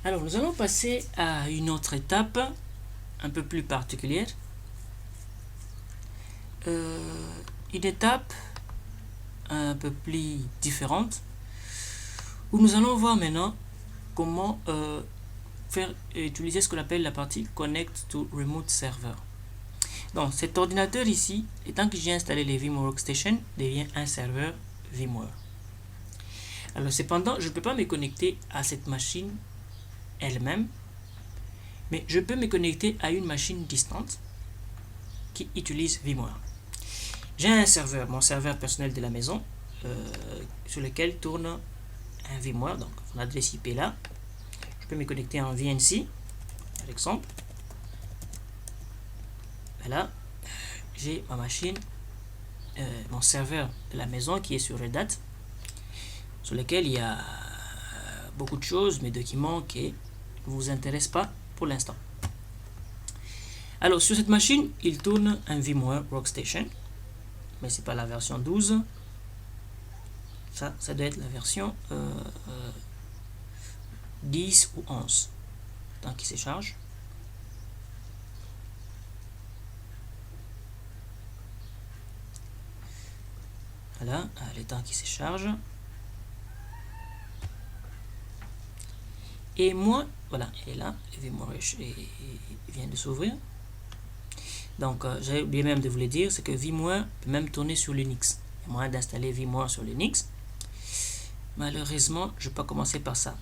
Alors, nous allons passer à une autre étape un peu plus particulière. Une étape un peu plus différente où nous allons voir maintenant comment utiliser ce qu'on appelle la partie Connect to Remote Server. Donc, cet ordinateur ici, étant que j'ai installé les VMware Workstation, devient un serveur VMware. Alors, cependant, je ne peux pas me connecter à cette machine elle-même, mais je peux me connecter à une machine distante qui utilise VMware. J'ai un serveur, mon serveur personnel de la maison, sur lequel tourne un VMware, donc mon adresse IP là. Je peux me connecter en VNC, par exemple. Voilà, j'ai ma machine, mon serveur de la maison qui est sur Red Hat, sur lequel il y a beaucoup de choses, mes documents qui ne vous intéressent pas pour l'instant. Alors sur cette machine, il tourne un VMware Workstation, mais c'est pas la version 12. Ça doit être la version 10 ou 11. Tant qu'il se charge. Voilà, le temps qui se charge. Et moi, voilà, elle est là, le VMware vient de s'ouvrir. Donc, j'ai oublié même de vous le dire, c'est que VMware peut même tourner sur Linux. Il y a moyen d'installer VMware sur Linux. Malheureusement, je ne vais pas commencer par ça.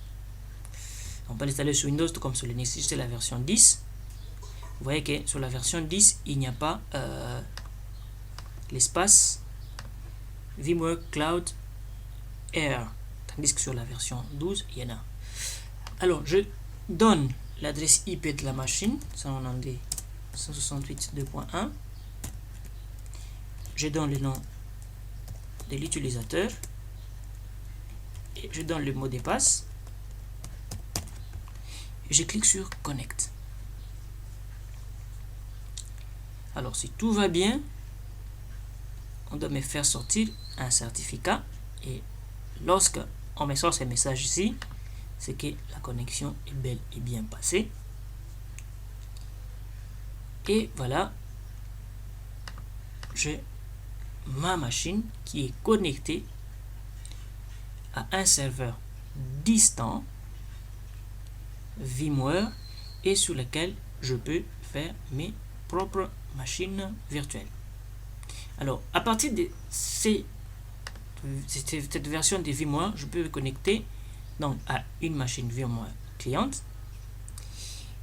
On peut l'installer sur Windows tout comme sur Linux. Si c'est la version 10, vous voyez que sur la version 10, il n'y a pas l'espace VMware Cloud Air. Tandis que sur la version 12, il y en a. Alors, je donne l'adresse IP de la machine. Ça, on en dit 168.2.1. Je donne le nom de l'utilisateur. Et je donne le mot de passe. Et je clique sur Connect. Alors, si tout va bien, on doit me faire sortir un certificat. Et lorsque on me sort ce message ici, c'est que la connexion est belle et bien passée. Et voilà, j'ai ma machine qui est connectée à un serveur distant VMware et sur lequel je peux faire mes propres machines virtuelles. Alors, à partir de cette version de VMware, je peux me connecter donc à une machine VMware cliente.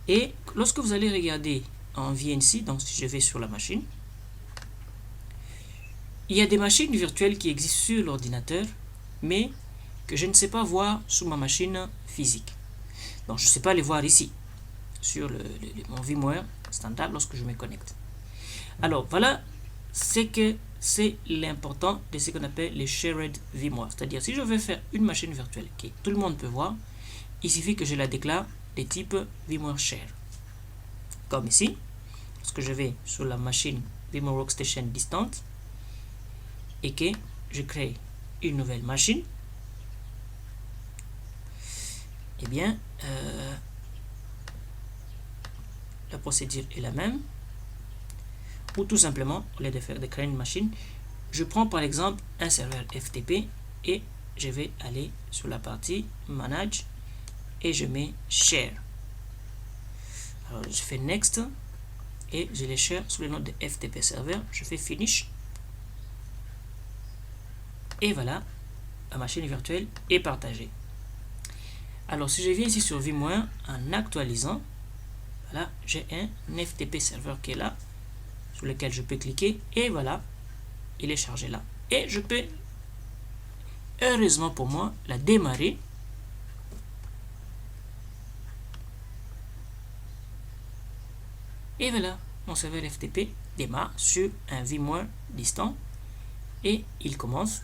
Et lorsque vous allez regarder en VNC, donc si je vais sur la machine, il y a des machines virtuelles qui existent sur l'ordinateur, mais que je ne sais pas voir sur ma machine physique. Donc je ne sais pas les voir ici, sur mon VMware standard lorsque je me connecte. Alors voilà, c'est l'important de ce qu'on appelle les shared VMware. C'est-à-dire si je veux faire une machine virtuelle que tout le monde peut voir, il suffit que je la déclare de type VMware Share. Comme ici, lorsque je vais sur la machine VMware Workstation distante et que je crée une nouvelle machine, eh bien, la procédure est la même. Ou tout simplement, au lieu de créer une machine, je prends par exemple un serveur FTP et je vais aller sur la partie Manage et je mets Share. Alors je fais Next et je les share sous le nom de FTP Server. Je fais Finish. Et voilà, la machine virtuelle est partagée. Alors si je viens ici sur VMware en actualisant, voilà, j'ai un FTP Server qui est là, sur lequel je peux cliquer et voilà, il est chargé là. Et je peux, heureusement pour moi, la démarrer. Et voilà, mon serveur FTP démarre sur un VMware distant et il commence.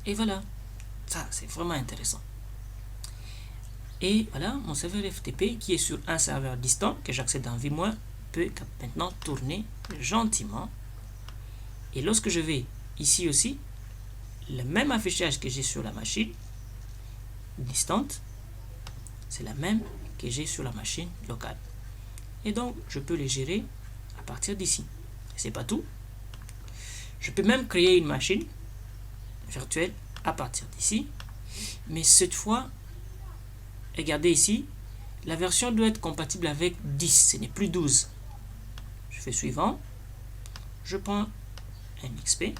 Et voilà, ça c'est vraiment intéressant. Et voilà, mon serveur FTP qui est sur un serveur distant que j'accède dans VMware peut maintenant tourner gentiment. Et lorsque je vais ici aussi, le même affichage que j'ai sur la machine, distante, c'est la même que j'ai sur la machine locale. Et donc, je peux les gérer à partir d'ici. C'est pas tout. Je peux même créer une machine virtuelle à partir d'ici. Mais cette fois, regardez ici, la version doit être compatible avec 10, ce n'est plus 12. Je fais suivant. Je prends un XP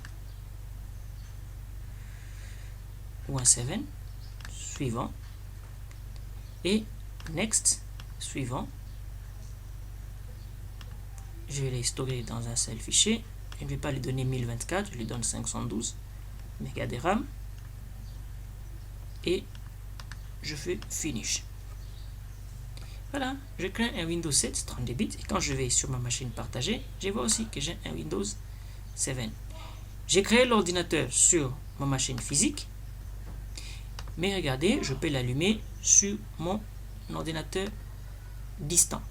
ou un 7, suivant. Et next, suivant. Je vais les stocker dans un seul fichier. Je ne vais pas lui donner 1024, je lui donne 512 mégas de RAM. Et je fais finish. Voilà, je crée un Windows 7 32 bits. Et quand je vais sur ma machine partagée, je vois aussi que j'ai un Windows 7. J'ai créé l'ordinateur sur ma machine physique. Mais regardez, je peux l'allumer sur mon ordinateur distant.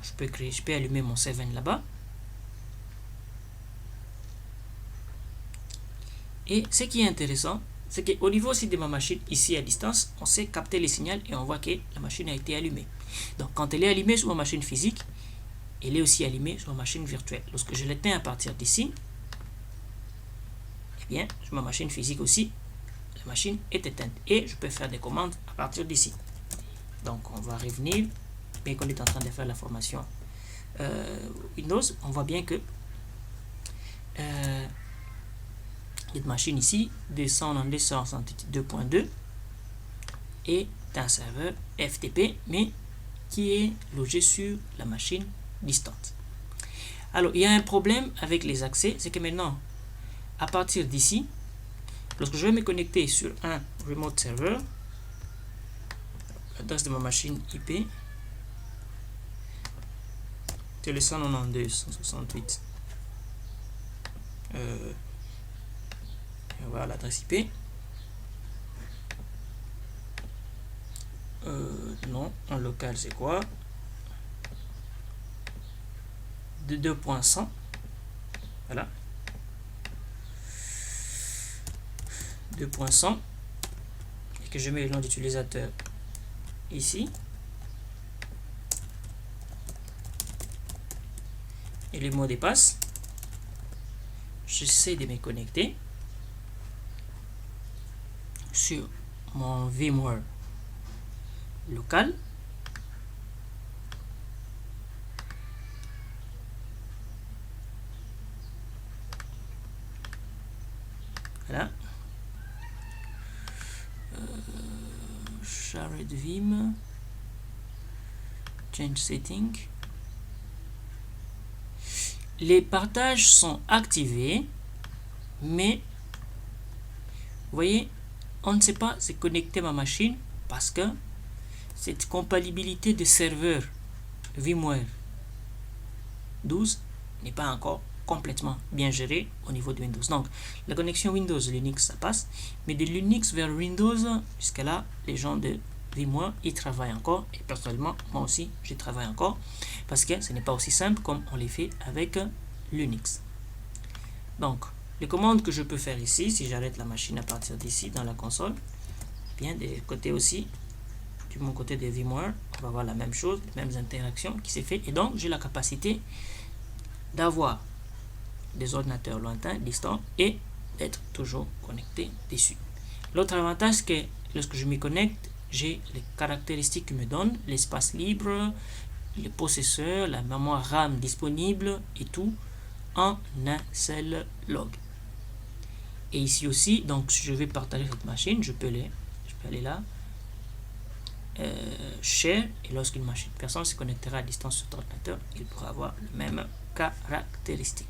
Je peux allumer mon 7 là-bas. Et ce qui est intéressant, c'est qu'au niveau aussi de ma machine, ici à distance, on sait capter les signaux et on voit que la machine a été allumée. Donc quand elle est allumée sur ma machine physique, elle est aussi allumée sur ma machine virtuelle. Lorsque je l'éteins à partir d'ici, eh bien, sur ma machine physique aussi, la machine est éteinte. Et je peux faire des commandes à partir d'ici. Donc on va revenir, bien qu'on est en train de faire la formation Windows, on voit bien que cette machine ici descend en 2.2 et un serveur FTP, mais qui est logé sur la machine distante. Alors, il y a un problème avec les accès, c'est que maintenant, à partir d'ici, lorsque je vais me connecter sur un remote server, l'adresse de ma machine IP, c'est le 192.168. Voilà l'adresse IP. Non, en local c'est quoi? De 2.100. Voilà. 2.100. Et que je mets le nom d'utilisateur ici. Et les mots de passe. J'essaie de me connecter sur mon VMware local. Voilà. Shared Vim. Change setting. Les partages sont activés, mais vous voyez, on ne sait pas se connecter à ma machine parce que cette compatibilité de serveur VMware 12 n'est pas encore complètement bien gérée au niveau de Windows. Donc, la connexion Windows Linux, ça passe, mais de Linux vers Windows, jusqu'à là, les gens de VMware, ils travaillent encore, et personnellement, moi aussi, je travaille encore, parce que ce n'est pas aussi simple comme on les fait avec Linux. Donc, les commandes que je peux faire ici, si j'arrête la machine à partir d'ici dans la console, bien des côtés aussi, de mon côté de VMware, on va voir la même chose, les mêmes interactions qui s'est fait, et donc j'ai la capacité d'avoir des ordinateurs lointains, distants, et d'être toujours connecté dessus. L'autre avantage, c'est que lorsque je m'y connecte, j'ai les caractéristiques qui me donnent, l'espace libre, le processeur, la mémoire RAM disponible et tout en un seul log. Et ici aussi, donc si je vais partager cette machine, je peux aller là, share, et lorsqu'une personne se connectera à distance sur cet ordinateur, il pourra avoir les mêmes caractéristiques.